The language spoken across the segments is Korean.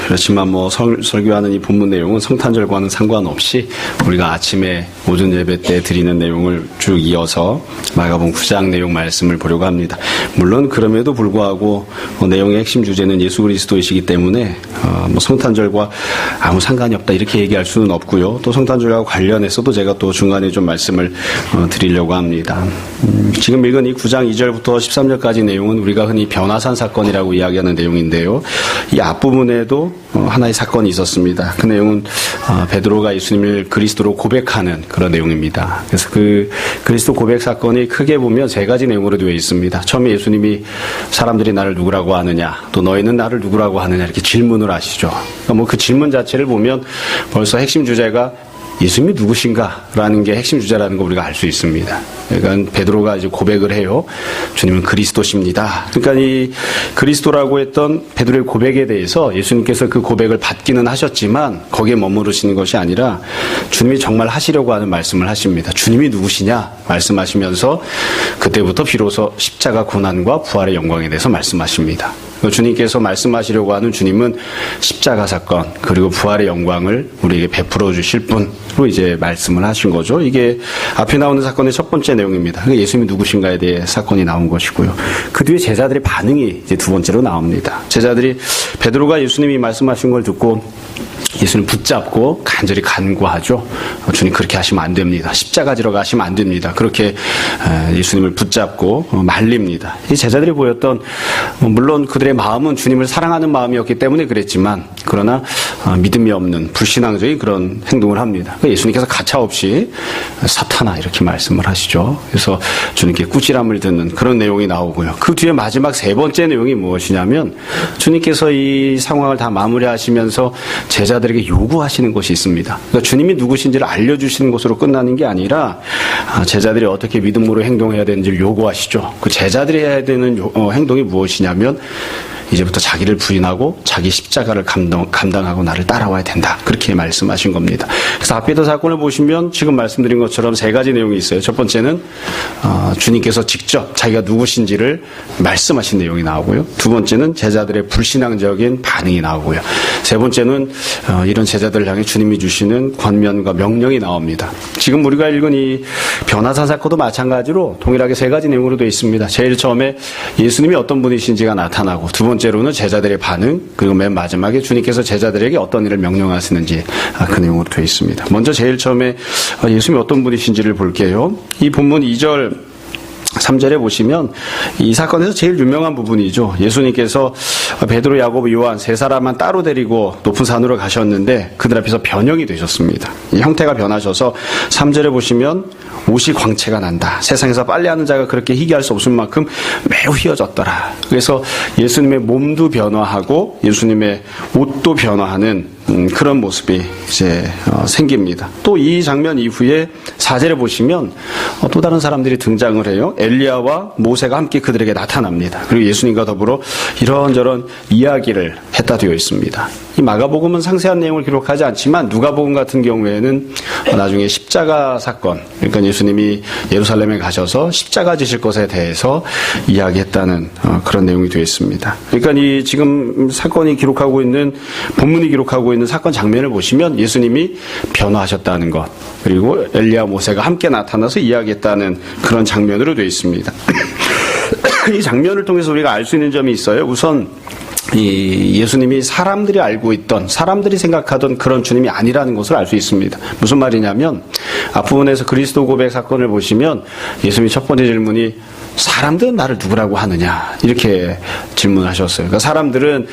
그렇지만 설교하는 이 본문 내용은 성탄절과는 상관없이 우리가 아침에 오전 예배 때 드리는 내용을 쭉 이어서 마가복음 9장 내용 말씀을 보려고 합니다. 물론 그럼에도 불구하고 내용의 핵심 주제는 예수 그리스도이시기 때문에 성탄절과 아무 상관이 없다 이렇게 얘기할 수는 없고요. 또 성탄절과 관련해서도 제가 또 중간에 좀 말씀을 드리려고 합니다. 지금 읽은 이 9장 2절부터 13절까지 내용은 우리가 흔히 변화산 사건이라고 이야기하는 내용인데요. 이 앞부분에도 하나의 사건이 있었습니다. 그 내용은 베드로가 예수님을 그리스도로 고백하는 그런 내용입니다. 그래서 그 그리스도 고백 사건이 크게 보면 세 가지 내용으로 되어 있습니다. 처음에 예수님이 사람들이 나를 누구라고 하느냐, 또 너희는 나를 누구라고 하느냐 이렇게 질문을 하시죠. 그 질문 자체를 보면 벌써 핵심 주제가 예수님이 누구신가라는 게 핵심 주제라는 거 우리가 알 수 있습니다. 그러니까 베드로가 이제 고백을 해요. 주님은 그리스도십니다. 그러니까 이 그리스도라고 했던 베드로의 고백에 대해서 예수님께서 그 고백을 받기는 하셨지만 거기에 머무르시는 것이 아니라 주님이 정말 하시려고 하는 말씀을 하십니다. 주님이 누구시냐 말씀하시면서 그때부터 비로소 십자가 고난과 부활의 영광에 대해서 말씀하십니다. 주님께서 말씀하시려고 하는 주님은 십자가 사건 그리고 부활의 영광을 우리에게 베풀어 주실 분으로 이제 말씀을 하신 거죠. 이게 앞에 나오는 사건의 첫 번째 내용입니다. 예수님이 누구신가에 대해 사건이 나온 것이고요. 그 뒤에 제자들의 반응이 이제 두 번째로 나옵니다. 제자들이 베드로가 예수님이 말씀하신 걸 듣고 예수님 붙잡고 간절히 간구하죠. 주님 그렇게 하시면 안 됩니다. 십자가 지러 가시면 안 됩니다. 그렇게 예수님을 붙잡고 말립니다. 이 제자들이 보였던 물론 그들의 마음은 주님을 사랑하는 마음이었기 때문에 그랬지만 그러나 믿음이 없는 불신앙적인 그런 행동을 합니다. 예수님께서 가차없이 사탄아 이렇게 말씀을 하시죠. 그래서 주님께 꾸지람을 듣는 그런 내용이 나오고요. 그 뒤에 마지막 세 번째 내용이 무엇이냐면 주님께서 이 상황을 다 마무리하시면서 제자들에게 요구하시는 것이 있습니다. 그러니까 주님이 누구신지를 알려주시는 것으로 끝나는 게 아니라 제자들이 어떻게 믿음으로 행동해야 되는지를 요구하시죠. 그 제자들이 해야 되는 행동이 무엇이냐면 이제부터 자기를 부인하고 자기 십자가를 감당하고 나를 따라와야 된다. 그렇게 말씀하신 겁니다. 그래서 앞에 있던 사건을 보시면 지금 말씀드린 것처럼 세 가지 내용이 있어요. 첫 번째는 주님께서 직접 자기가 누구신지를 말씀하신 내용이 나오고요. 두 번째는 제자들의 불신앙적인 반응이 나오고요. 세 번째는 이런 제자들을 향해 주님이 주시는 권면과 명령이 나옵니다. 지금 우리가 읽은 이 변화산 사건도 마찬가지로 동일하게 세 가지 내용으로 되어 있습니다. 제일 처음에 예수님이 어떤 분이신지가 나타나고 두 번째로는 제자들의 반응, 그리고 맨 마지막에 주님께서 제자들에게 어떤 일을 명령하시는지 그 내용으로 되어 있습니다. 먼저 제일 처음에 예수님이 어떤 분이신지를 볼게요. 이 본문 2절 3절에 보시면 이 사건에서 제일 유명한 부분이죠. 예수님께서 베드로, 야고보, 요한 세 사람만 따로 데리고 높은 산으로 가셨는데 그들 앞에서 변형이 되셨습니다. 이 형태가 변하셔서 3절에 보시면 옷이 광채가 난다. 세상에서 빨래하는 자가 그렇게 희귀할 수 없을 만큼 매우 휘어졌더라. 그래서 예수님의 몸도 변화하고 예수님의 옷도 변화하는 그런 모습이 이제 생깁니다. 또 이 장면 이후에 4절에 보시면 또 다른 사람들이 등장을 해요. 엘리야와 모세가 함께 그들에게 나타납니다. 그리고 예수님과 더불어 이런저런 이야기를 했다 되어 있습니다. 이 마가복음은 상세한 내용을 기록하지 않지만 누가복음 같은 경우에는 나중에 십자가 사건, 그러니까 예수님이 예루살렘에 가셔서 십자가 지실 것에 대해서 이야기했다는 그런 내용이 되어 있습니다. 그러니까 이 지금 사건이 기록하고 있는 본문이 기록하고 있는 사건 장면을 보시면 예수님이 변화하셨다는 것, 그리고 엘리야 모세가 함께 나타나서 이야기했다는 그런 장면으로 되어 있습니다. 이 장면을 통해서 우리가 알 수 있는 점이 있어요. 우선 이 예수님이 사람들이 알고 있던, 사람들이 생각하던 그런 주님이 아니라는 것을 알 수 있습니다. 무슨 말이냐면 앞부분에서 그리스도 고백 사건을 보시면 예수님이 첫 번째 질문이 사람들은 나를 누구라고 하느냐 이렇게 질문하셨어요. 그러니까 사람들은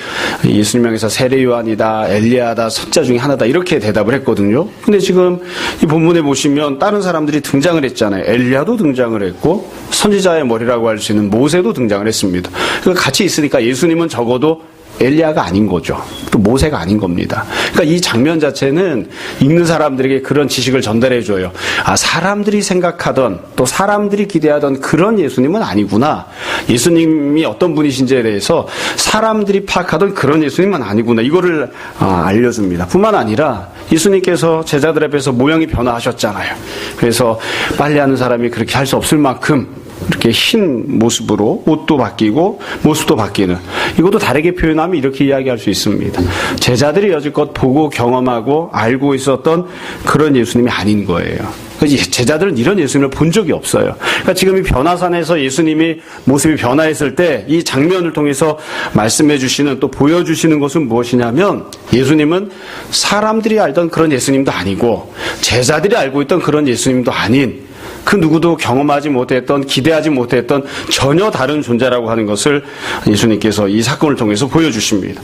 예수님 향해서 세례 요한이다, 엘리야다, 선지자 중에 하나다 이렇게 대답을 했거든요. 근데 지금 이 본문에 보시면 다른 사람들이 등장을 했잖아요. 엘리야도 등장을 했고 선지자의 머리라고 할 수 있는 모세도 등장을 했습니다. 그러니까 같이 있으니까 예수님은 적어도 엘리야가 아닌 거죠. 또 모세가 아닌 겁니다. 그러니까 이 장면 자체는 읽는 사람들에게 그런 지식을 전달해 줘요. 사람들이 생각하던 또 사람들이 기대하던 그런 예수님은 아니구나. 예수님이 어떤 분이신지에 대해서 사람들이 파악하던 그런 예수님은 아니구나. 이거를 알려줍니다. 뿐만 아니라 예수님께서 제자들 앞에서 모양이 변화하셨잖아요. 그래서 빨래하는 사람이 그렇게 할 수 없을 만큼 이렇게 흰 모습으로 옷도 바뀌고 모습도 바뀌는, 이것도 다르게 표현하면 이렇게 이야기할 수 있습니다. 제자들이 여지껏 보고 경험하고 알고 있었던 그런 예수님이 아닌 거예요. 제자들은 이런 예수님을 본 적이 없어요. 그러니까 지금 이 변화산에서 예수님이 모습이 변화했을 때 이 장면을 통해서 말씀해 주시는, 또 보여주시는 것은 무엇이냐면, 예수님은 사람들이 알던 그런 예수님도 아니고 제자들이 알고 있던 그런 예수님도 아닌, 그 누구도 경험하지 못했던, 기대하지 못했던 전혀 다른 존재라고 하는 것을 예수님께서 이 사건을 통해서 보여주십니다.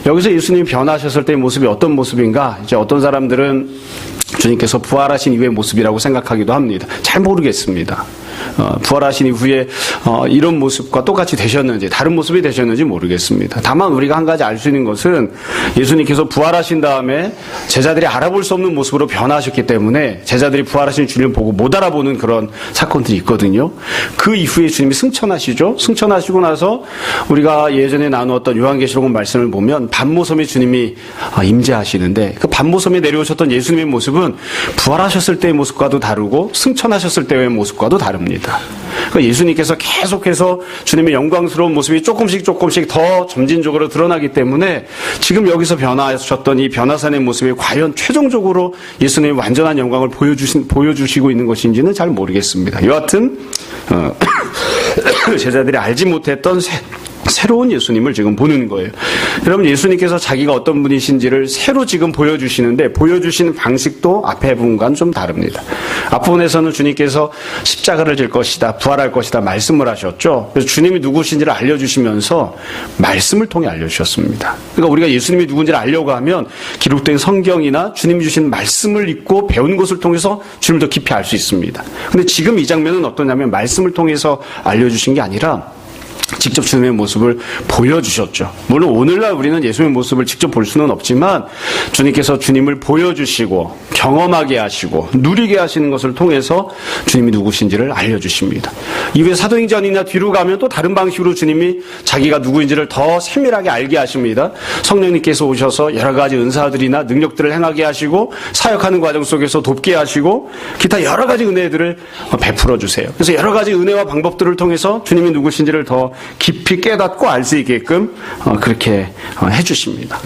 여기서 예수님이 변화하셨을 때의 모습이 어떤 모습인가, 이제 어떤 사람들은 주님께서 부활하신 이후의 모습이라고 생각하기도 합니다. 잘 모르겠습니다. 부활하신 이후에 이런 모습과 똑같이 되셨는지, 다른 모습이 되셨는지 모르겠습니다. 다만 우리가 한 가지 알 수 있는 것은, 예수님께서 부활하신 다음에 제자들이 알아볼 수 없는 모습으로 변화하셨기 때문에 제자들이 부활하신 주님을 보고 못 알아보는 그런 사건들이 있거든요. 그 이후에 주님이 승천하시죠. 승천하시고 나서 우리가 예전에 나누었던 요한계시록 말씀을 보면 반모섬에 주님이 임재하시는데, 그 반모섬에 내려오셨던 예수님의 모습은 부활하셨을 때의 모습과도 다르고 승천하셨을 때의 모습과도 다릅니다. 그러니까 예수님께서 계속해서 주님의 영광스러운 모습이 조금씩 더 점진적으로 드러나기 때문에, 지금 여기서 변화하셨던 이 변화산의 모습이 과연 최종적으로 예수님의 완전한 영광을 보여주시고 있는 것인지는 잘 모르겠습니다. 여하튼 제자들이 알지 못했던 새로운 예수님을 지금 보는 거예요. 여러분, 예수님께서 자기가 어떤 분이신지를 새로 지금 보여주시는데, 보여주시는 방식도 앞에 부분과는 좀 다릅니다. 앞부분에서는 주님께서 십자가를 질 것이다, 부활할 것이다 말씀을 하셨죠. 그래서 주님이 누구신지를 알려주시면서 말씀을 통해 알려주셨습니다. 그러니까 우리가 예수님이 누군지를 알려고 하면 기록된 성경이나 주님이 주신 말씀을 읽고 배운 것을 통해서 주님을 더 깊이 알 수 있습니다. 근데 지금 이 장면은 어떠냐면, 말씀을 통해서 알려주신 게 아니라 직접 주님의 모습을 보여주셨죠. 물론 오늘날 우리는 예수님의 모습을 직접 볼 수는 없지만, 주님께서 주님을 보여주시고 경험하게 하시고 누리게 하시는 것을 통해서 주님이 누구신지를 알려주십니다. 이후에 사도행전이나 뒤로 가면 또 다른 방식으로 주님이 자기가 누구인지를 더 세밀하게 알게 하십니다. 성령님께서 오셔서 여러 가지 은사들이나 능력들을 행하게 하시고, 사역하는 과정 속에서 돕게 하시고, 기타 여러 가지 은혜들을 베풀어 주세요. 그래서 여러 가지 은혜와 방법들을 통해서 주님이 누구신지를 더 깊이 깨닫고 알 수 있게끔 그렇게 해주십니다.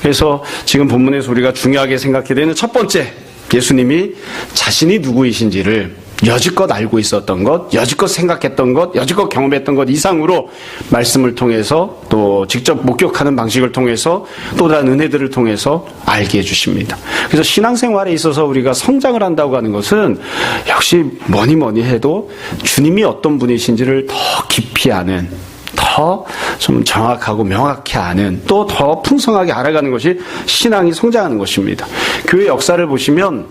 그래서 지금 본문에서 우리가 중요하게 생각해야 되는 첫 번째, 예수님이 자신이 누구이신지를 여지껏 알고 있었던 것, 여지껏 생각했던 것, 여지껏 경험했던 것 이상으로 말씀을 통해서, 또 직접 목격하는 방식을 통해서, 또 다른 은혜들을 통해서 알게 해주십니다. 그래서 신앙생활에 있어서 우리가 성장을 한다고 하는 것은 역시 뭐니 해도 주님이 어떤 분이신지를 더 깊이 아는, 더 좀 정확하고 명확히 아는, 또 더 풍성하게 알아가는 것이 신앙이 성장하는 것입니다. 교회 역사를 보시면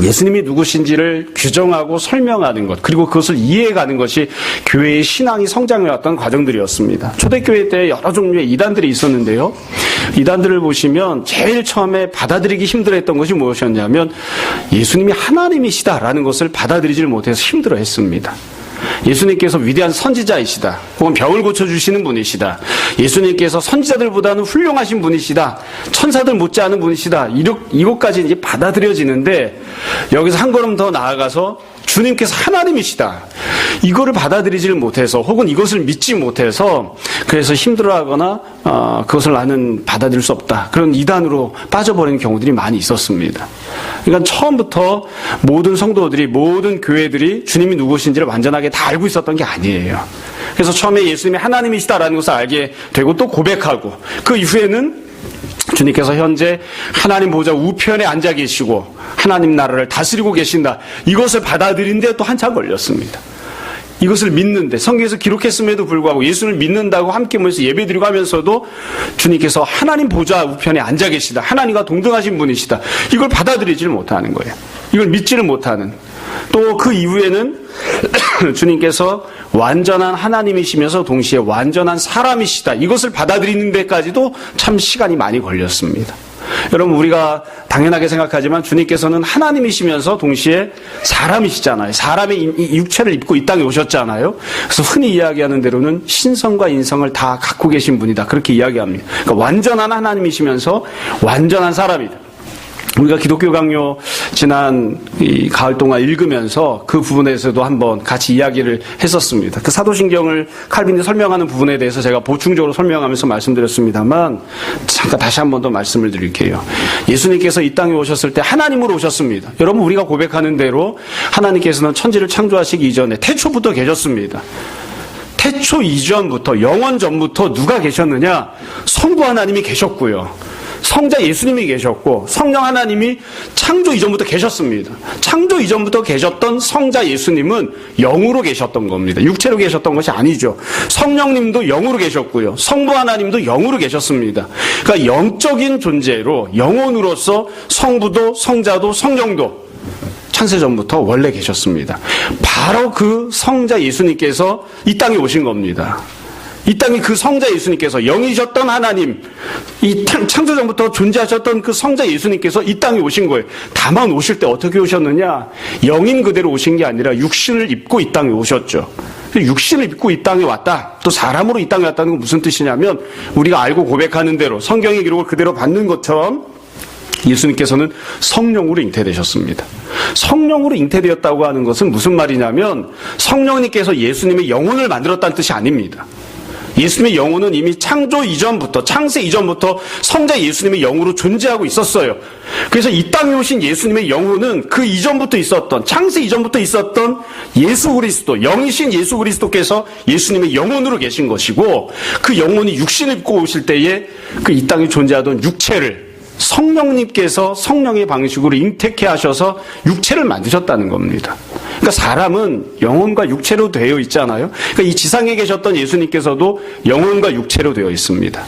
예수님이 누구신지를 규정하고 설명하는 것, 그리고 그것을 이해해가는 것이 교회의 신앙이 성장해왔던 과정들이었습니다. 초대교회 때 여러 종류의 이단들이 있었는데요, 이단들을 보시면 제일 처음에 받아들이기 힘들어했던 것이 무엇이었냐면, 예수님이 하나님이시다라는 것을 받아들이질 못해서 힘들어했습니다. 예수님께서 위대한 선지자이시다, 혹은 병을 고쳐주시는 분이시다, 예수님께서 선지자들보다는 훌륭하신 분이시다, 천사들 못지않은 분이시다, 이것까지 이제 받아들여지는데, 여기서 한 걸음 더 나아가서 주님께서 하나님이시다, 이거를 받아들이지를 못해서, 혹은 이것을 믿지 못해서, 그래서 힘들어하거나 그것을 나는 받아들일 수 없다, 그런 이단으로 빠져버리는 경우들이 많이 있었습니다. 그러니까 처음부터 모든 성도들이, 모든 교회들이 주님이 누구신지를 완전하게 다 알고 있었던 게 아니에요. 그래서 처음에 예수님이 하나님이시다라는 것을 알게 되고, 또 고백하고, 그 이후에는 주님께서 현재 하나님 보좌 우편에 앉아 계시고 하나님 나라를 다스리고 계신다, 이것을 받아들이는데 또 한참 걸렸습니다. 이것을 믿는데, 성경에서 기록했음에도 불구하고 예수를 믿는다고 함께 모여서 예배드리고 하면서도 주님께서 하나님 보좌 우편에 앉아 계시다, 하나님과 동등하신 분이시다, 이걸 받아들이지를 못하는 거예요. 이걸 믿지를 못하는. 또 그 이후에는 주님께서 완전한 하나님이시면서 동시에 완전한 사람이시다, 이것을 받아들이는 데까지도 참 시간이 많이 걸렸습니다. 여러분, 우리가 당연하게 생각하지만 주님께서는 하나님이시면서 동시에 사람이시잖아요. 사람의 육체를 입고 이 땅에 오셨잖아요. 그래서 흔히 이야기하는 대로는 신성과 인성을 다 갖고 계신 분이다, 그렇게 이야기합니다. 그러니까 완전한 하나님이시면서 완전한 사람이다. 우리가 기독교 강요 지난 이 가을 동안 읽으면서 그 부분에서도 한번 같이 이야기를 했었습니다. 그 사도신경을 칼빈이 설명하는 부분에 대해서 제가 보충적으로 설명하면서 말씀드렸습니다만 잠깐 다시 한 번 더 말씀을 드릴게요. 예수님께서 이 땅에 오셨을 때 하나님으로 오셨습니다. 여러분 우리가 고백하는 대로 하나님께서는 천지를 창조하시기 이전에 태초부터 계셨습니다. 태초 이전부터 영원 전부터 누가 계셨느냐? 성부 하나님이 계셨고요. 성자 예수님이 계셨고 성령 하나님이 창조 이전부터 계셨습니다. 창조 이전부터 계셨던 성자 예수님은 영으로 계셨던 겁니다. 육체로 계셨던 것이 아니죠. 성령님도 영으로 계셨고요. 성부 하나님도 영으로 계셨습니다. 그러니까 영적인 존재로 영혼으로서 성부도 성자도 성령도 창세전부터 원래 계셨습니다. 바로 그 성자 예수님께서 이 땅에 오신 겁니다. 이 땅에 그 성자 예수님께서 영이셨던 하나님, 이 창조전부터 존재하셨던 그 성자 예수님께서 이 땅에 오신 거예요. 다만 오실 때 어떻게 오셨느냐? 영인 그대로 오신 게 아니라 육신을 입고 이 땅에 오셨죠. 육신을 입고 이 땅에 왔다. 또 사람으로 이 땅에 왔다는 건 무슨 뜻이냐면 우리가 알고 고백하는 대로 성경의 기록을 그대로 받는 것처럼 예수님께서는 성령으로 잉태되셨습니다. 성령으로 잉태되었다고 하는 것은 무슨 말이냐면 성령님께서 예수님의 영혼을 만들었다는 뜻이 아닙니다. 예수님의 영혼은 이미 창조 이전부터, 창세 이전부터 성자 예수님의 영으로 존재하고 있었어요. 그래서 이 땅에 오신 예수님의 영혼은 그 이전부터 있었던, 창세 이전부터 있었던 예수 그리스도, 영이신 예수 그리스도께서 예수님의 영혼으로 계신 것이고, 그 영혼이 육신을 입고 오실 때에 그 이 땅에 존재하던 육체를 성령님께서 성령의 방식으로 잉태케 하셔서 육체를 만드셨다는 겁니다. 그러니까 사람은 영혼과 육체로 되어 있잖아요. 그러니까 이 지상에 계셨던 예수님께서도 영혼과 육체로 되어 있습니다.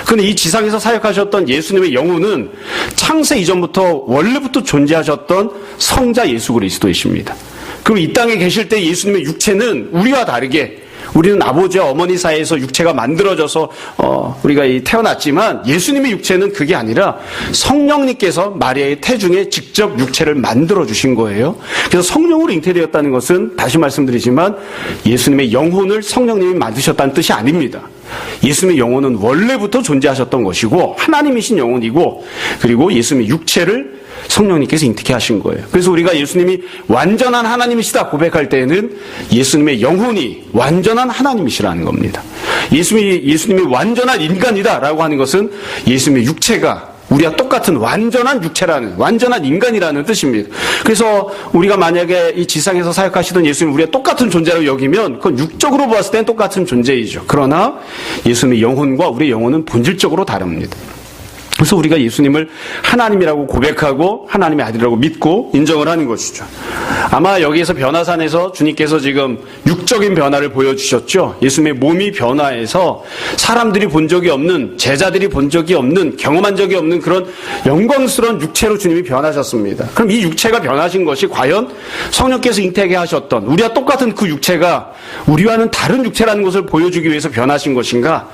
그런데 이 지상에서 사역하셨던 예수님의 영혼은 창세 이전부터 원래부터 존재하셨던 성자 예수 그리스도이십니다. 그럼 이 땅에 계실 때 예수님의 육체는 우리와 다르게 우리는 아버지와 어머니 사이에서 육체가 만들어져서 우리가 태어났지만 예수님의 육체는 그게 아니라 성령님께서 마리아의 태중에 직접 육체를 만들어 주신 거예요. 그래서 성령으로 잉태되었다는 것은 다시 말씀드리지만 예수님의 영혼을 성령님이 만드셨다는 뜻이 아닙니다. 예수님의 영혼은 원래부터 존재하셨던 것이고 하나님이신 영혼이고 그리고 예수님의 육체를 성령님께서 잉태케 하신 거예요. 그래서 우리가 예수님이 완전한 하나님이시다 고백할 때에는 예수님의 영혼이 완전한 하나님이시라는 겁니다. 예수님이 완전한 인간이다라고 하는 것은 예수님의 육체가 우리와 똑같은 완전한 육체라는, 완전한 인간이라는 뜻입니다. 그래서 우리가 만약에 이 지상에서 사역하시던 예수님 우리와 똑같은 존재로 여기면 그건 육적으로 보았을 때는 똑같은 존재이죠. 그러나 예수님의 영혼과 우리의 영혼은 본질적으로 다릅니다. 그래서 우리가 예수님을 하나님이라고 고백하고 하나님의 아들이라고 믿고 인정을 하는 것이죠. 아마 여기에서 변화산에서 주님께서 지금 육적인 변화를 보여주셨죠. 예수님의 몸이 변화해서 사람들이 본 적이 없는, 제자들이 본 적이 없는, 경험한 적이 없는 그런 영광스러운 육체로 주님이 변하셨습니다. 그럼 이 육체가 변하신 것이 과연 성령께서 잉태하게 하셨던 우리와 똑같은 그 육체가 우리와는 다른 육체라는 것을 보여주기 위해서 변하신 것인가?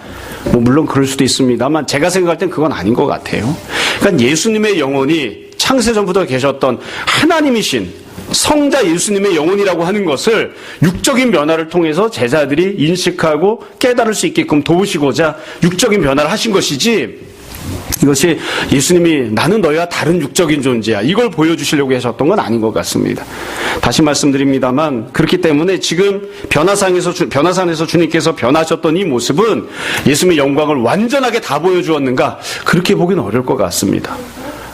물론 그럴 수도 있습니다만 제가 생각할 땐 그건 아닌 것 같아요. 그러니까 예수님의 영혼이 창세전부터 계셨던 하나님이신 성자 예수님의 영혼이라고 하는 것을 육적인 변화를 통해서 제자들이 인식하고 깨달을 수 있게끔 도우시고자 육적인 변화를 하신 것이지 이것이 예수님이 나는 너희와 다른 육적인 존재야 이걸 보여주시려고 하셨던 건 아닌 것 같습니다. 다시 말씀드립니다만 그렇기 때문에 지금 변화산에서 주님께서 변하셨던 이 모습은 예수님의 영광을 완전하게 다 보여주었는가 그렇게 보기는 어려울 것 같습니다.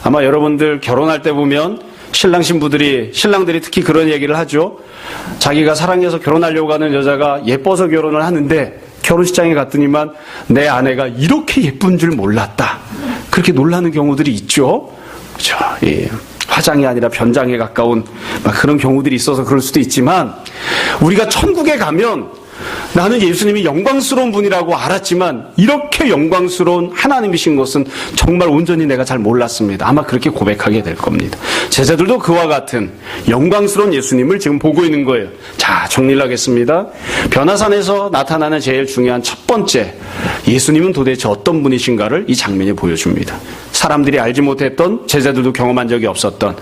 아마 여러분들 결혼할 때 보면 신랑들이 특히 그런 얘기를 하죠. 자기가 사랑해서 결혼하려고 하는 여자가 예뻐서 결혼을 하는데 결혼식장에 갔더니만 내 아내가 이렇게 예쁜 줄 몰랐다. 그렇게 놀라는 경우들이 있죠. 그렇죠. 예. 화장이 아니라 변장에 가까운 그런 경우들이 있어서 그럴 수도 있지만 우리가 천국에 가면 나는 예수님이 영광스러운 분이라고 알았지만 이렇게 영광스러운 하나님이신 것은 정말 온전히 내가 잘 몰랐습니다. 아마 그렇게 고백하게 될 겁니다. 제자들도 그와 같은 영광스러운 예수님을 지금 보고 있는 거예요. 자, 정리를 하겠습니다. 변화산에서 나타나는 제일 중요한 첫 번째, 예수님은 도대체 어떤 분이신가를 이 장면이 보여줍니다. 사람들이 알지 못했던, 제자들도 경험한 적이 없었던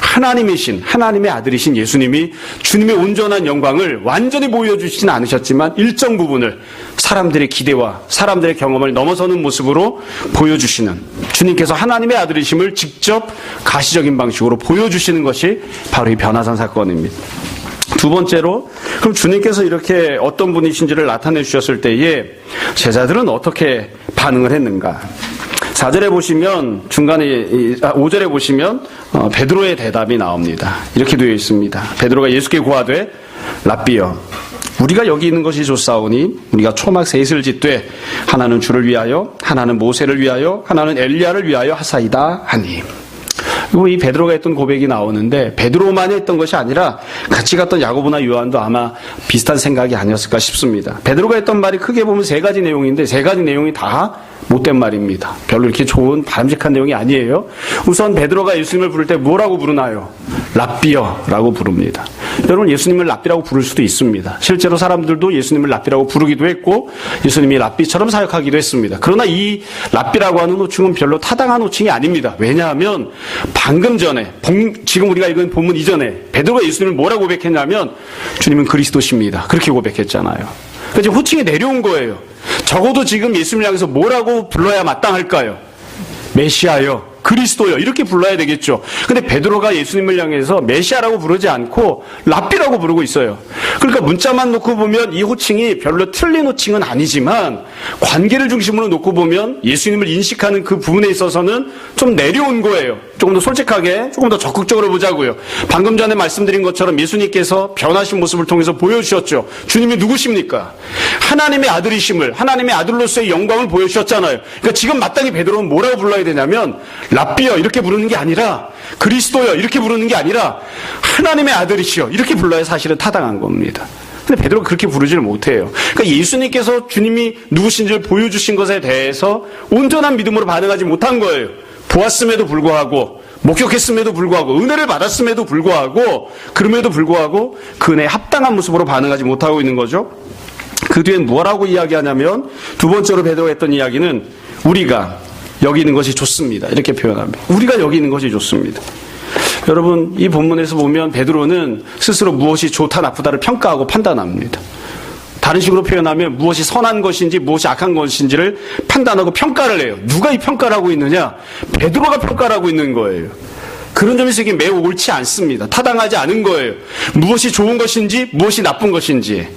하나님이신, 하나님의 아들이신 예수님이 주님의 온전한 영광을 완전히 보여주시진 않으셨지만 일정 부분을 사람들의 기대와 사람들의 경험을 넘어서는 모습으로 보여주시는, 주님께서 하나님의 아들이심을 직접 가시적인 방식으로 보여주시는 것이 바로 이 변화산 사건입니다. 두 번째로, 그럼 주님께서 이렇게 어떤 분이신지를 나타내 주셨을 때에 제자들은 어떻게 반응을 했는가? 4절에 보시면, 중간에 5절에 보시면 베드로의 대답이 나옵니다. 이렇게 되어 있습니다. 베드로가 예수께 고하되 랍비여, 우리가 여기 있는 것이 좋사오니 우리가 초막 셋을 짓되 하나는 주를 위하여, 하나는 모세를 위하여, 하나는 엘리야를 위하여 하사이다 하니. 그리고 이 베드로가 했던 고백이 나오는데, 베드로만이 했던 것이 아니라 같이 갔던 야고보나 요한도 아마 비슷한 생각이 아니었을까 싶습니다. 베드로가 했던 말이 크게 보면 세 가지 내용인데, 세 가지 내용이 다 못된 말입니다. 별로 이렇게 좋은 바람직한 내용이 아니에요. 우선 베드로가 예수님을 부를 때 뭐라고 부르나요? 랍비여 라고 부릅니다. 여러분, 예수님을 랍비라고 부를 수도 있습니다. 실제로 사람들도 예수님을 랍비라고 부르기도 했고 예수님이 랍비처럼 사역하기도 했습니다. 그러나 이 랍비라고 하는 호칭은 별로 타당한 호칭이 아닙니다. 왜냐하면 방금 전에, 지금 우리가 읽은 본문 이전에 베드로가 예수님을 뭐라고 고백했냐면 주님은 그리스도십니다. 그렇게 고백했잖아요. 그래서 호칭이 내려온 거예요. 적어도 지금 예수님을 향해서 뭐라고 불러야 마땅할까요? 메시아여, 그리스도여, 이렇게 불러야 되겠죠. 근데 베드로가 예수님을 향해서 메시아라고 부르지 않고 랍비라고 부르고 있어요. 그러니까 문자만 놓고 보면 이 호칭이 별로 틀린 호칭은 아니지만 관계를 중심으로 놓고 보면 예수님을 인식하는 그 부분에 있어서는 좀 내려온 거예요. 조금 더 솔직하게, 조금 더 적극적으로 보자고요. 방금 전에 말씀드린 것처럼 예수님께서 변하신 모습을 통해서 보여주셨죠. 주님이 누구십니까? 하나님의 아들이심을, 하나님의 아들로서의 영광을 보여주셨잖아요. 그러니까 지금 마땅히 베드로는 뭐라고 불러야 되냐면 랍비여 이렇게 부르는 게 아니라, 그리스도여 이렇게 부르는 게 아니라 하나님의 아들이시여 이렇게 불러야 사실은 타당한 겁니다. 근데 베드로가 그렇게 부르지를 못해요. 그러니까 예수님께서 주님이 누구신지를 보여주신 것에 대해서 온전한 믿음으로 반응하지 못한 거예요. 보았음에도 불구하고, 목격했음에도 불구하고, 은혜를 받았음에도 불구하고, 그럼에도 불구하고 그 은혜에 합당한 모습으로 반응하지 못하고 있는 거죠. 그 뒤엔 뭐라고 이야기하냐면, 두 번째로 베드로가 했던 이야기는 우리가 여기 있는 것이 좋습니다. 이렇게 표현합니다. 우리가 여기 있는 것이 좋습니다. 여러분, 이 본문에서 보면 베드로는 스스로 무엇이 좋다 나쁘다를 평가하고 판단합니다. 다른 식으로 표현하면 무엇이 선한 것인지 무엇이 악한 것인지를 판단하고 평가를 해요. 누가 이 평가를 하고 있느냐? 베드로가 평가를 하고 있는 거예요. 그런 점에서 이게 매우 옳지 않습니다. 타당하지 않은 거예요. 무엇이 좋은 것인지 무엇이 나쁜 것인지,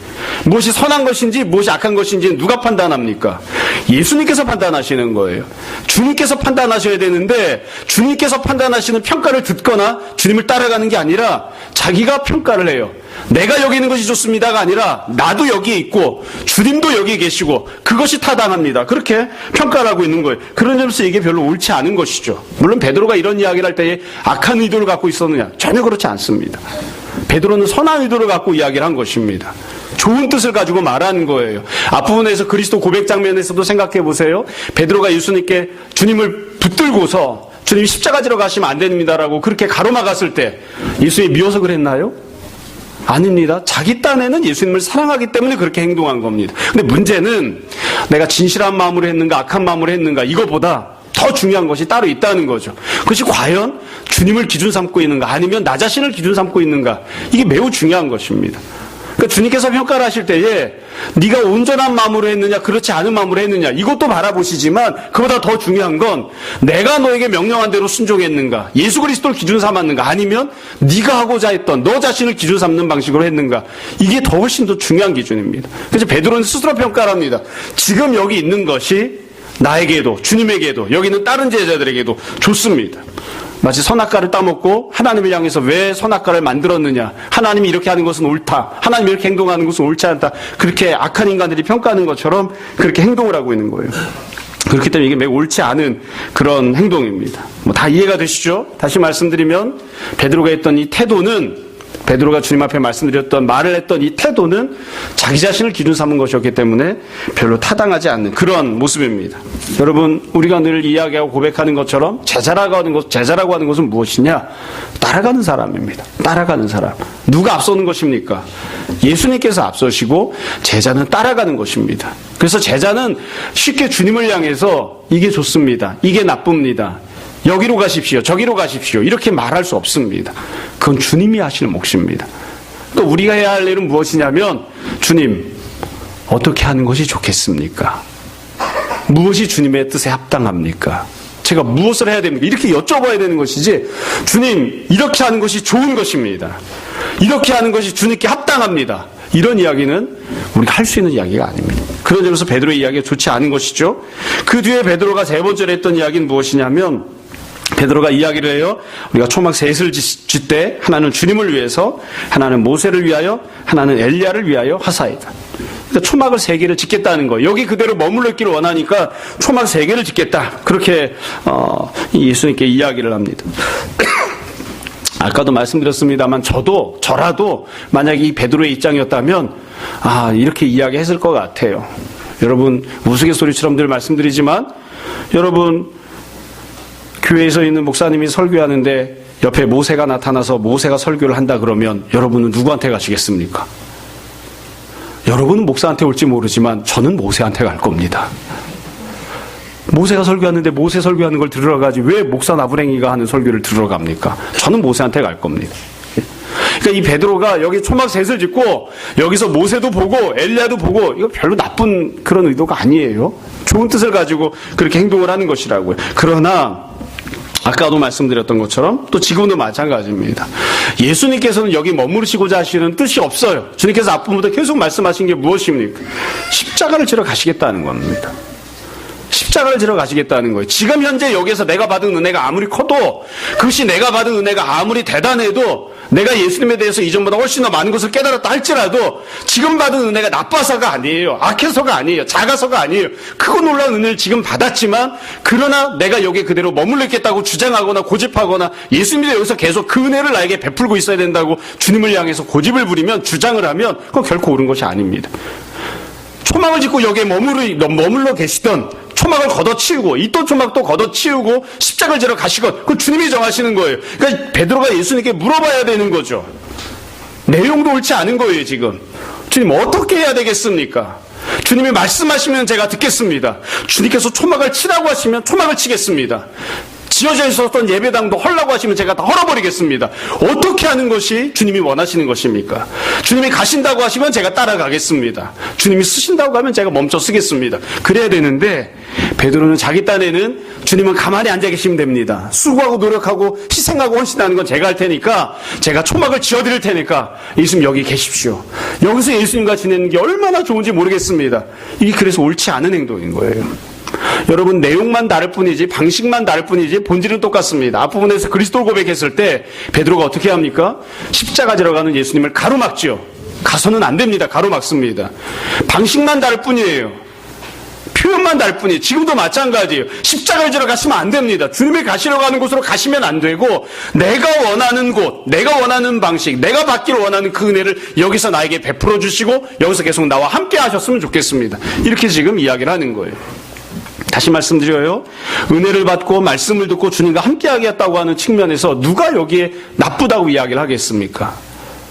무엇이 선한 것인지 무엇이 악한 것인지는 누가 판단합니까? 예수님께서 판단하시는 거예요. 주님께서 판단하셔야 되는데 주님께서 판단하시는 평가를 듣거나 주님을 따라가는 게 아니라 자기가 평가를 해요. 내가 여기 있는 것이 좋습니다가 아니라 나도 여기에 있고 주님도 여기에 계시고 그것이 타당합니다. 그렇게 평가를 하고 있는 거예요. 그런 점에서 이게 별로 옳지 않은 것이죠. 물론 베드로가 이런 이야기를 할 때에 악한 의도를 갖고 있었느냐? 전혀 그렇지 않습니다. 베드로는 선한 의도를 갖고 이야기를 한 것입니다. 좋은 뜻을 가지고 말하는 거예요. 앞부분에서 그리스도 고백 장면에서도 생각해 보세요. 베드로가 예수님께 주님을 붙들고서 주님이 십자가 지러 가시면 안 됩니다라고 그렇게 가로막았을 때 예수님이 미워서 그랬나요? 아닙니다. 자기 딴에는 예수님을 사랑하기 때문에 그렇게 행동한 겁니다. 근데 문제는 내가 진실한 마음으로 했는가 악한 마음으로 했는가, 이거보다 더 중요한 것이 따로 있다는 거죠. 그것이 과연 주님을 기준 삼고 있는가 아니면 나 자신을 기준 삼고 있는가, 이게 매우 중요한 것입니다. 그러니까 주님께서 평가를 하실 때에 네가 온전한 마음으로 했느냐 그렇지 않은 마음으로 했느냐 이것도 바라보시지만 그보다 더 중요한 건 내가 너에게 명령한 대로 순종했는가, 예수 그리스도를 기준 삼았는가, 아니면 네가 하고자 했던 너 자신을 기준 삼는 방식으로 했는가, 이게 더 훨씬 더 중요한 기준입니다. 그래서 베드로는 스스로 평가를 합니다. 지금 여기 있는 것이 나에게도 주님에게도 여기 있는 다른 제자들에게도 좋습니다. 마치 선악과를 따먹고 하나님을 향해서 왜 선악과를 만들었느냐, 하나님이 이렇게 하는 것은 옳다, 하나님이 이렇게 행동하는 것은 옳지 않다, 그렇게 악한 인간들이 평가하는 것처럼 그렇게 행동을 하고 있는 거예요. 그렇기 때문에 이게 매우 옳지 않은 그런 행동입니다. 다 이해가 되시죠? 다시 말씀드리면 베드로가 했던 이 태도는, 베드로가 주님 앞에 말씀드렸던 말을 했던 이 태도는 자기 자신을 기준 삼은 것이었기 때문에 별로 타당하지 않는 그런 모습입니다. 여러분, 우리가 늘 이야기하고 고백하는 것처럼 제자라고 하는 것은 무엇이냐? 따라가는 사람입니다. 따라가는 사람. 누가 앞서는 것입니까? 예수님께서 앞서시고 제자는 따라가는 것입니다. 그래서 제자는 쉽게 주님을 향해서 이게 좋습니다, 이게 나쁩니다, 여기로 가십시오. 저기로 가십시오. 이렇게 말할 수 없습니다. 그건 주님이 하실 몫입니다. 또 우리가 해야 할 일은 무엇이냐면, 주님, 어떻게 하는 것이 좋겠습니까? 무엇이 주님의 뜻에 합당합니까? 제가 무엇을 해야 됩니까? 이렇게 여쭤봐야 되는 것이지, 주님, 이렇게 하는 것이 좋은 것입니다. 이렇게 하는 것이 주님께 합당합니다. 이런 이야기는 우리가 할 수 있는 이야기가 아닙니다. 그런 점에서 베드로의 이야기가 좋지 않은 것이죠. 그 뒤에 베드로가 세 번째로 했던 이야기는 무엇이냐면, 베드로가 이야기를 해요. 우리가 초막 셋을 짓되 하나는 주님을 위해서, 하나는 모세를 위하여, 하나는 엘리야를 위하여 하사이다. 그러니까 초막을 세 개를 짓겠다는 거예요. 여기 그대로 머물러 있기를 원하니까 초막 세 개를 짓겠다. 그렇게 예수님께 이야기를 합니다. 아까도 말씀드렸습니다만 저라도 만약에 이 베드로의 입장이었다면 이렇게 이야기했을 것 같아요. 여러분, 우스갯소리처럼 늘 말씀드리지만, 여러분 교회에서 있는 목사님이 설교하는데 옆에 모세가 나타나서 모세가 설교를 한다 그러면 여러분은 누구한테 가시겠습니까? 여러분은 목사한테 올지 모르지만 저는 모세한테 갈 겁니다. 모세가 설교하는데 모세 설교하는 걸 들으러 가지 왜 목사 나부랭이가 하는 설교를 들으러 갑니까? 저는 모세한테 갈 겁니다. 그러니까 이 베드로가 여기 초막 셋을 짓고 여기서 모세도 보고 엘리야도 보고, 이거 별로 나쁜 그런 의도가 아니에요. 좋은 뜻을 가지고 그렇게 행동을 하는 것이라고요. 그러나 아까도 말씀드렸던 것처럼 또 지금도 마찬가지입니다. 예수님께서는 여기 머무르시고자 하시는 뜻이 없어요. 주님께서 앞부분부터 계속 말씀하신 게 무엇입니까? 십자가를 지러 가시겠다는 겁니다. 십자가를 지러 가시겠다는 거예요. 지금 현재 여기에서 내가 받은 은혜가 아무리 커도, 그것이 내가 받은 은혜가 아무리 대단해도, 내가 예수님에 대해서 이전보다 훨씬 더 많은 것을 깨달았다 할지라도 지금 받은 은혜가 나빠서가 아니에요. 악해서가 아니에요. 작아서가 아니에요. 크고 놀라운 은혜를 지금 받았지만, 그러나 내가 여기에 그대로 머물러 있겠다고 주장하거나 고집하거나, 예수님이 여기서 계속 그 은혜를 나에게 베풀고 있어야 된다고 주님을 향해서 고집을 부리면, 주장을 하면 그건 결코 옳은 것이 아닙니다. 초막을 짓고 여기에 머물러 계시던 초막을 걷어치우고 이 또 초막도 걷어치우고 십자가를 지러 가시건, 그건 주님이 정하시는 거예요. 그러니까 베드로가 예수님께 물어봐야 되는 거죠. 내용도 옳지 않은 거예요. 지금 주님 어떻게 해야 되겠습니까? 주님이 말씀하시면 제가 듣겠습니다. 주님께서 초막을 치라고 하시면 초막을 치겠습니다. 지어져 있었던 예배당도 헐라고 하시면 제가 다 헐어버리겠습니다. 어떻게 하는 것이 주님이 원하시는 것입니까? 주님이 가신다고 하시면 제가 따라가겠습니다. 주님이 쓰신다고 하면 제가 멈춰 쓰겠습니다. 그래야 되는데, 베드로는 자기 딴에는 주님은 가만히 앉아 계시면 됩니다. 수고하고 노력하고 희생하고 헌신하는 건 제가 할 테니까, 제가 초막을 지어드릴 테니까 예수님 여기 계십시오. 여기서 예수님과 지내는 게 얼마나 좋은지 모르겠습니다. 이게 그래서 옳지 않은 행동인 거예요. 여러분, 내용만 다를 뿐이지, 방식만 다를 뿐이지 본질은 똑같습니다. 앞부분에서 그리스도를 고백했을 때 베드로가 어떻게 합니까? 십자가 지러 가는 예수님을 가로막죠. 가서는 안 됩니다. 가로막습니다. 방식만 다를 뿐이에요. 표현만 다를 뿐이에요. 지금도 마찬가지예요. 십자가를 지러 가시면 안 됩니다. 주님이 가시러 가는 곳으로 가시면 안 되고, 내가 원하는 곳, 내가 원하는 방식, 내가 받기를 원하는 그 은혜를 여기서 나에게 베풀어 주시고 여기서 계속 나와 함께 하셨으면 좋겠습니다. 이렇게 지금 이야기를 하는 거예요. 다시 말씀드려요. 은혜를 받고 말씀을 듣고 주님과 함께 하겠다고 하는 측면에서 누가 여기에 나쁘다고 이야기를 하겠습니까?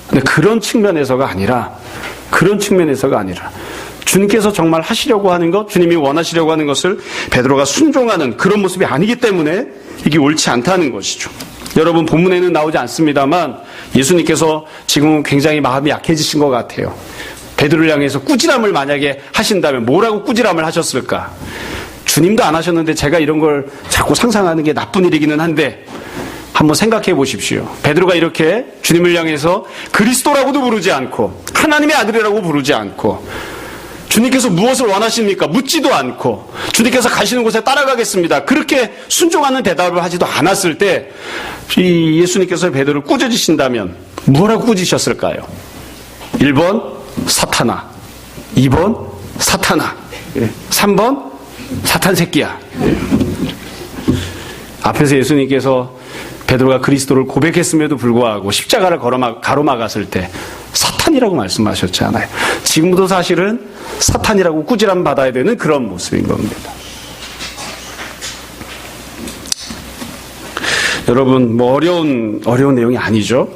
근데 그런 측면에서가 아니라 주님께서 정말 하시려고 하는 것, 주님이 원하시려고 하는 것을 베드로가 순종하는 그런 모습이 아니기 때문에 이게 옳지 않다는 것이죠. 여러분, 본문에는 나오지 않습니다만 예수님께서 지금은 굉장히 마음이 약해지신 것 같아요. 베드로를 향해서 꾸지람을 만약에 하신다면 뭐라고 꾸지람을 하셨을까? 주님도 안 하셨는데 제가 이런 걸 자꾸 상상하는 게 나쁜 일이기는 한데 한번 생각해 보십시오. 베드로가 이렇게 주님을 향해서 그리스도라고도 부르지 않고 하나님의 아들이라고 부르지 않고, 주님께서 무엇을 원하십니까? 묻지도 않고, 주님께서 가시는 곳에 따라가겠습니다, 그렇게 순종하는 대답을 하지도 않았을 때 이 예수님께서 베드로를 꾸짖으신다면 뭐라고 꾸짖으셨을까요? 1번 사탄아, 2번 사탄아, 3번 사탄 새끼야. 앞에서 예수님께서 베드로가 그리스도를 고백했음에도 불구하고 십자가를 가로막았을 때 사탄이라고 말씀하셨잖아요. 지금도 사실은 사탄이라고 꾸지람 받아야 되는 그런 모습인 겁니다. 여러분, 어려운 내용이 아니죠.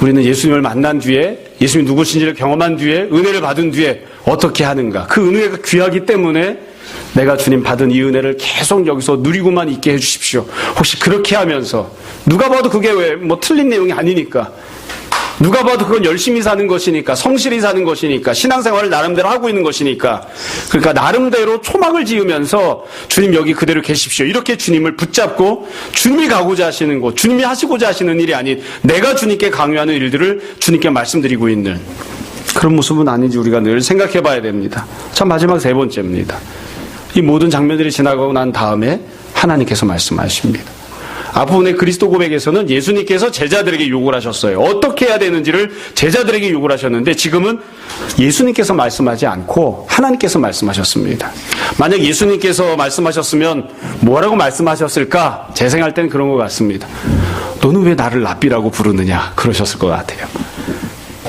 우리는 예수님을 만난 뒤에, 예수님이 누구신지를 경험한 뒤에, 은혜를 받은 뒤에 어떻게 하는가, 그 은혜가 귀하기 때문에 내가 주님 받은 이 은혜를 계속 여기서 누리고만 있게 해주십시오. 혹시 그렇게 하면서 누가 봐도 그게 왜 뭐 틀린 내용이 아니니까, 누가 봐도 그건 열심히 사는 것이니까, 성실히 사는 것이니까, 신앙생활을 나름대로 하고 있는 것이니까, 그러니까 나름대로 초막을 지으면서 주님 여기 그대로 계십시오, 이렇게 주님을 붙잡고 주님이 가고자 하시는 곳, 주님이 하시고자 하시는 일이 아닌 내가 주님께 강요하는 일들을 주님께 말씀드리고 있는 그런 모습은 아닌지 우리가 늘 생각해 봐야 됩니다. 자, 마지막 세 번째입니다. 이 모든 장면들이 지나가고 난 다음에 하나님께서 말씀하십니다. 앞부분의 그리스도 고백에서는 예수님께서 제자들에게 요구를 하셨어요. 어떻게 해야 되는지를 제자들에게 요구를 하셨는데, 지금은 예수님께서 말씀하지 않고 하나님께서 말씀하셨습니다. 만약 예수님께서 말씀하셨으면 뭐라고 말씀하셨을까? 제 생각할 때는 그런 것 같습니다. 너는 왜 나를 랍비라고 부르느냐? 그러셨을 것 같아요.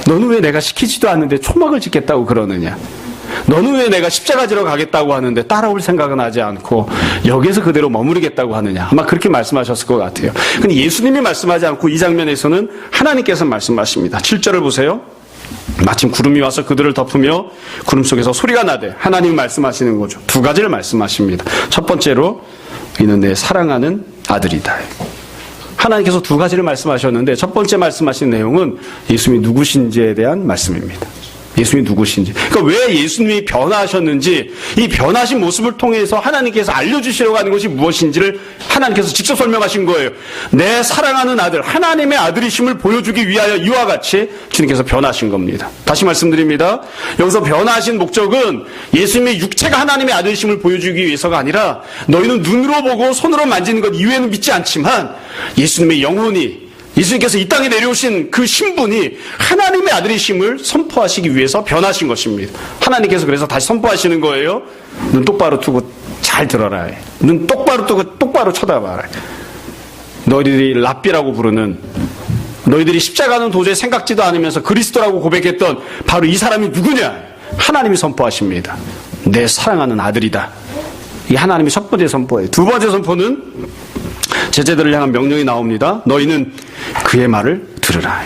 너는 왜 내가 시키지도 않는데 초막을 짓겠다고 그러느냐? 너는 왜 내가 십자가 지러 가겠다고 하는데 따라올 생각은 하지 않고 여기에서 그대로 머무르겠다고 하느냐? 아마 그렇게 말씀하셨을 것 같아요. 근데 예수님이 말씀하지 않고 이 장면에서는 하나님께서 말씀하십니다. 7절을 보세요. 마침 구름이 와서 그들을 덮으며 구름 속에서 소리가 나되 하나님이 말씀하시는 거죠. 두 가지를 말씀하십니다. 첫 번째로 이는 내 사랑하는 아들이다. 하나님께서 두 가지를 말씀하셨는데 첫 번째 말씀하신 내용은 예수님이 누구신지에 대한 말씀입니다. 예수님이 누구신지. 그러니까 왜 예수님이 변화하셨는지, 이 변화하신 모습을 통해서 하나님께서 알려주시려고 하는 것이 무엇인지를 하나님께서 직접 설명하신 거예요. 내 사랑하는 아들, 하나님의 아들이심을 보여주기 위하여 이와 같이 주님께서 변하신 겁니다. 다시 말씀드립니다. 여기서 변화하신 목적은 예수님의 육체가 하나님의 아들이심을 보여주기 위해서가 아니라, 너희는 눈으로 보고 손으로 만지는 것 이외에는 믿지 않지만 예수님의 영혼이, 예수님께서 이 땅에 내려오신 그 신분이 하나님의 아들이심을 선포하시기 위해서 변하신 것입니다. 하나님께서 그래서 다시 선포하시는 거예요. 눈 똑바로 두고 잘 들어라. 눈 똑바로 뜨고 똑바로 쳐다봐라. 너희들이 랍비라고 부르는, 너희들이 십자가는 도저히 생각지도 않으면서 그리스도라고 고백했던 바로 이 사람이 누구냐? 하나님이 선포하십니다. 내 사랑하는 아들이다. 이 하나님의 첫 번째 선포예요. 두 번째 선포는 제자들을 향한 명령이 나옵니다. 너희는 그의 말을 들으라.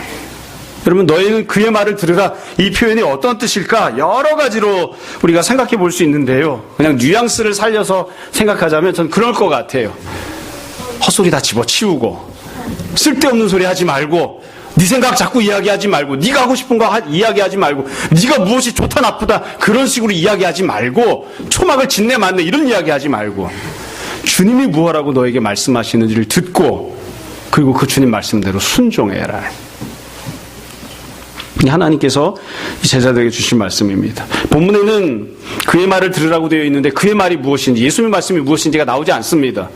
여러분, 너희는 그의 말을 들으라. 이 표현이 어떤 뜻일까? 여러 가지로 우리가 생각해 볼 수 있는데요. 그냥 뉘앙스를 살려서 생각하자면 전 그럴 것 같아요. 헛소리 다 집어치우고, 쓸데없는 소리 하지 말고, 네 생각 자꾸 이야기하지 말고, 네가 하고 싶은 거 이야기하지 말고, 네가 무엇이 좋다 나쁘다 그런 식으로 이야기하지 말고, 초막을 짓네 맞네 이런 이야기하지 말고, 주님이 무엇라고 너에게 말씀하시는지를 듣고, 그리고 그 주님 말씀대로 순종해라. 하나님께서 제자들에게 주신 말씀입니다. 본문에는 그의 말을 들으라고 되어 있는데 그의 말이 무엇인지, 예수님의 말씀이 무엇인지가 나오지 않습니다.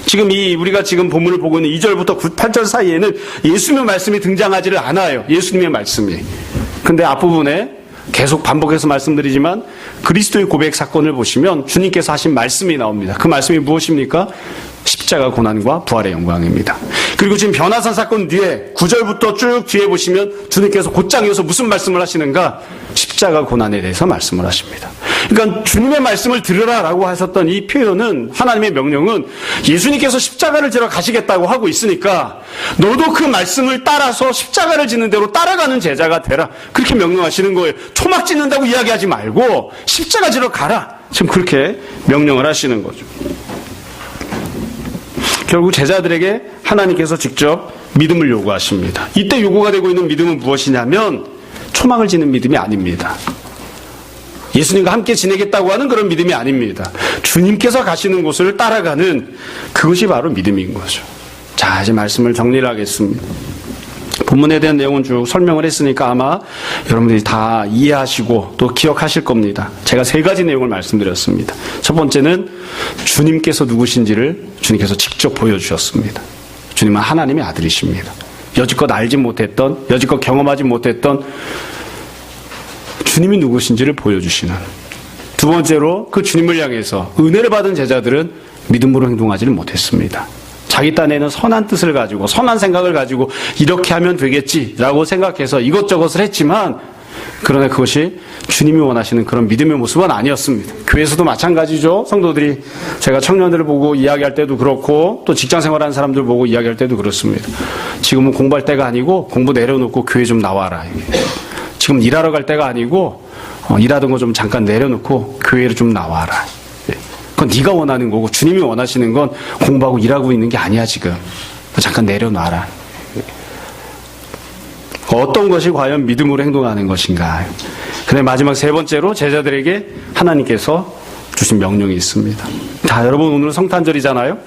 지금 우리가 지금 본문을 보고 있는 2절부터 8절 사이에는 예수님의 말씀이 등장하지를 않아요. 예수님의 말씀이. 근데 앞부분에 계속 반복해서 말씀드리지만 그리스도의 고백 사건을 보시면 주님께서 하신 말씀이 나옵니다. 그 말씀이 무엇입니까? 십자가 고난과 부활의 영광입니다. 그리고 지금 변화산 사건 뒤에 9절부터 쭉 뒤에 보시면 주님께서 곧장 이어서 무슨 말씀을 하시는가? 십자가 고난에 대해서 말씀을 하십니다. 그러니까 주님의 말씀을 들으라라고 하셨던 이 표현은, 하나님의 명령은 예수님께서 십자가를 지러 가시겠다고 하고 있으니까 너도 그 말씀을 따라서 십자가를 지는 대로 따라가는 제자가 되라, 그렇게 명령하시는 거예요. 초막 짓는다고 이야기하지 말고 십자가 지러 가라, 지금 그렇게 명령을 하시는 거죠. 결국 제자들에게 하나님께서 직접 믿음을 요구하십니다. 이때 요구가 되고 있는 믿음은 무엇이냐면 초막을 지는 믿음이 아닙니다. 예수님과 함께 지내겠다고 하는 그런 믿음이 아닙니다. 주님께서 가시는 곳을 따라가는, 그것이 바로 믿음인 거죠. 자, 이제 말씀을 정리를 하겠습니다. 본문에 대한 내용은 쭉 설명을 했으니까 아마 여러분들이 다 이해하시고 또 기억하실 겁니다. 제가 세 가지 내용을 말씀드렸습니다. 첫 번째는 주님께서 누구신지를 주님께서 직접 보여주셨습니다. 주님은 하나님의 아들이십니다. 여지껏 알지 못했던, 여지껏 경험하지 못했던 주님이 누구신지를 보여주시는. 두 번째로 그 주님을 향해서 은혜를 받은 제자들은 믿음으로 행동하지를 못했습니다. 자기 딴에는 선한 뜻을 가지고, 선한 생각을 가지고 이렇게 하면 되겠지라고 생각해서 이것저것을 했지만, 그러나 그것이 주님이 원하시는 그런 믿음의 모습은 아니었습니다. 교회에서도 마찬가지죠. 성도들이, 제가 청년들을 보고 이야기할 때도 그렇고 또 직장생활하는 사람들 보고 이야기할 때도 그렇습니다. 지금은 공부할 때가 아니고 공부 내려놓고 교회 좀 나와라. 지금 일하러 갈 때가 아니고 일하던 거 좀 잠깐 내려놓고 교회를 좀 나와라. 그건 네가 원하는 거고 주님이 원하시는 건 공부하고 일하고 있는 게 아니야 지금. 잠깐 내려놔라. 어떤 것이 과연 믿음으로 행동하는 것인가. 근데 마지막 세 번째로 제자들에게 하나님께서 주신 명령이 있습니다. 자, 여러분 오늘은 성탄절이잖아요.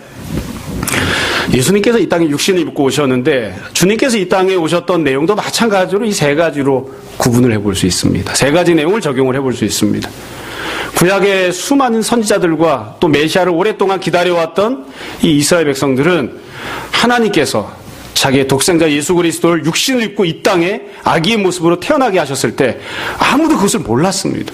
예수님께서 이 땅에 육신을 입고 오셨는데 주님께서 이 땅에 오셨던 내용도 마찬가지로 이 세 가지로 구분을 해볼 수 있습니다. 세 가지 내용을 적용을 해볼 수 있습니다. 구약의 수많은 선지자들과 또 메시아를 오랫동안 기다려왔던 이 이스라엘 백성들은 하나님께서 자기의 독생자 예수 그리스도를 육신을 입고 이 땅에 아기의 모습으로 태어나게 하셨을 때 아무도 그것을 몰랐습니다.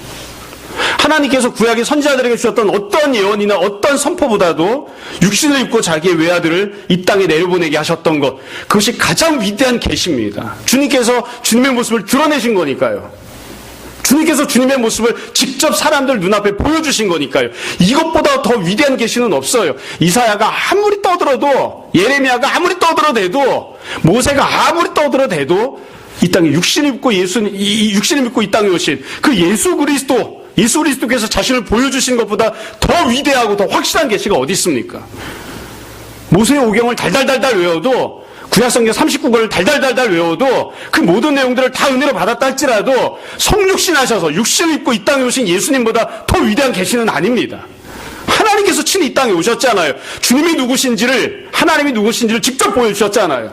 하나님께서 구약의 선지자들에게 주셨던 어떤 예언이나 어떤 선포보다도 육신을 입고 자기의 외아들을 이 땅에 내려보내게 하셨던 것, 그것이 가장 위대한 계시입니다. 주님께서 주님의 모습을 드러내신 거니까요. 주님께서 주님의 모습을 직접 사람들 눈앞에 보여주신 거니까요. 이것보다 더 위대한 계시는 없어요. 이사야가 아무리 떠들어도, 예레미야가 아무리 떠들어대도, 모세가 아무리 떠들어대도 이 땅에 육신을 입고 육신을 입고 이 땅에 오신 그 예수 그리스도께서 자신을 보여주신 것보다 더 위대하고 더 확실한 계시가 어디 있습니까? 모세의 오경을 달달달달 외워도, 구약성경 39권을 달달달달 외워도 그 모든 내용들을 다 은혜로 받았다 할지라도 성육신하셔서 육신을 입고 이 땅에 오신 예수님보다 더 위대한 계시는 아닙니다. 하나님께서 친히 이 땅에 오셨잖아요. 주님이 누구신지를, 하나님이 누구신지를 직접 보여주셨잖아요.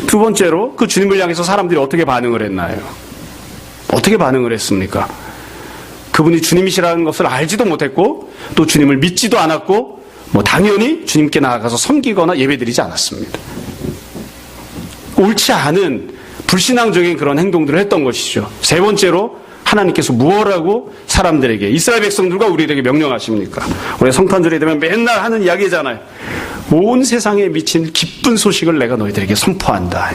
두 번째로 그 주님을 향해서 사람들이 어떻게 반응을 했나요? 어떻게 반응을 했습니까? 그분이 주님이시라는 것을 알지도 못했고 또 주님을 믿지도 않았고 당연히 주님께 나아가서 섬기거나 예배드리지 않았습니다. 옳지 않은 불신앙적인 그런 행동들을 했던 것이죠. 세 번째로 하나님께서 무엇라고 사람들에게, 이스라엘 백성들과 우리에게 명령하십니까? 올해 성탄절이 되면 맨날 하는 이야기잖아요. 온 세상에 미친 기쁜 소식을 내가 너희들에게 선포한다.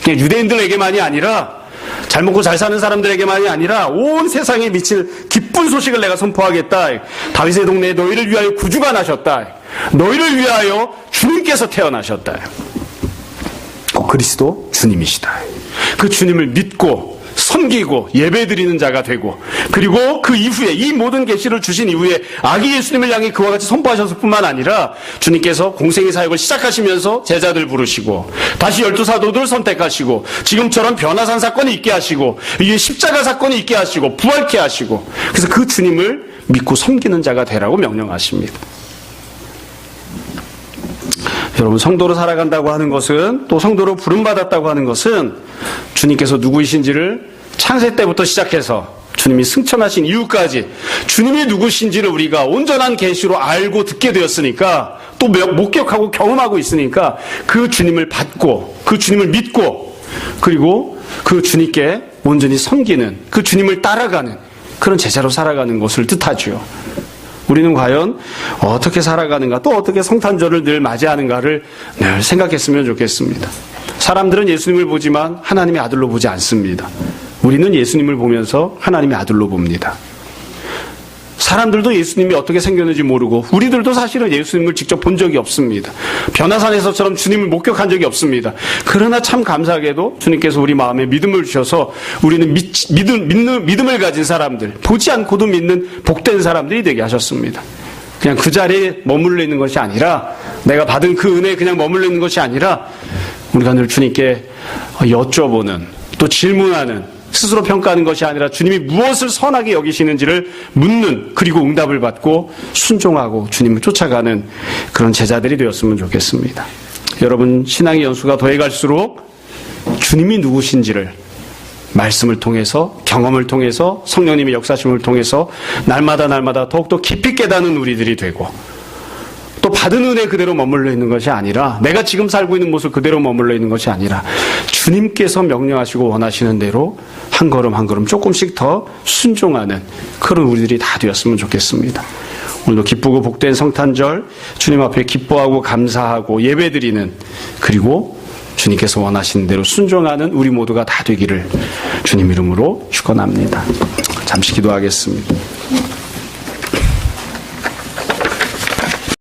그냥 유대인들에게만이 아니라, 잘 먹고 잘 사는 사람들에게만이 아니라 온 세상에 미칠 기쁜 소식을 내가 선포하겠다. 다윗의 동네에 너희를 위하여 구주가 나셨다. 너희를 위하여 주님께서 태어나셨다. 그리스도 주님이시다. 그 주님을 믿고 섬기고 예배드리는 자가 되고, 그리고 그 이후에 이 모든 계시를 주신 이후에 아기 예수님을 향해 그와 같이 선포하셨을 뿐만 아니라 주님께서 공생의 사역을 시작하시면서 제자들 부르시고 다시 12사도들 선택하시고 지금처럼 변화산 사건이 있게 하시고 이게 십자가 사건이 있게 하시고 부활케 하시고, 그래서 그 주님을 믿고 섬기는 자가 되라고 명령하십니다. 여러분, 성도로 살아간다고 하는 것은, 또 성도로 부름받았다고 하는 것은 주님께서 누구이신지를 창세 때부터 시작해서 주님이 승천하신 이후까지 주님이 누구신지를 우리가 온전한 계시로 알고 듣게 되었으니까, 또 목격하고 경험하고 있으니까 그 주님을 받고 그 주님을 믿고 그리고 그 주님께 온전히 섬기는, 그 주님을 따라가는 그런 제자로 살아가는 것을 뜻하죠. 우리는 과연 어떻게 살아가는가, 또 어떻게 성탄절을 늘 맞이하는가를 늘 생각했으면 좋겠습니다. 사람들은 예수님을 보지만 하나님의 아들로 보지 않습니다. 우리는 예수님을 보면서 하나님의 아들로 봅니다. 사람들도 예수님이 어떻게 생겼는지 모르고, 우리들도 사실은 예수님을 직접 본 적이 없습니다. 변화산에서처럼 주님을 목격한 적이 없습니다. 그러나 참 감사하게도 주님께서 우리 마음에 믿음을 주셔서 우리는 믿음을 가진 사람들, 보지 않고도 믿는 복된 사람들이 되게 하셨습니다. 그냥 그 자리에 머물러 있는 것이 아니라, 내가 받은 그 은혜에 그냥 머물러 있는 것이 아니라, 우리가 늘 주님께 여쭤보는, 또 질문하는, 스스로 평가하는 것이 아니라 주님이 무엇을 선하게 여기시는지를 묻는, 그리고 응답을 받고 순종하고 주님을 쫓아가는 그런 제자들이 되었으면 좋겠습니다. 여러분, 신앙의 연수가 더해갈수록 주님이 누구신지를 말씀을 통해서, 경험을 통해서, 성령님의 역사심을 통해서 날마다 더욱더 깊이 깨닫는 우리들이 되고, 또 받은 은혜 그대로 머물러 있는 것이 아니라, 내가 지금 살고 있는 모습 그대로 머물러 있는 것이 아니라 주님께서 명령하시고 원하시는 대로 한 걸음 한 걸음 조금씩 더 순종하는 그런 우리들이 다 되었으면 좋겠습니다. 오늘도 기쁘고 복된 성탄절, 주님 앞에 기뻐하고 감사하고 예배드리는, 그리고 주님께서 원하시는 대로 순종하는 우리 모두가 다 되기를 주님 이름으로 축원합니다. 잠시 기도하겠습니다.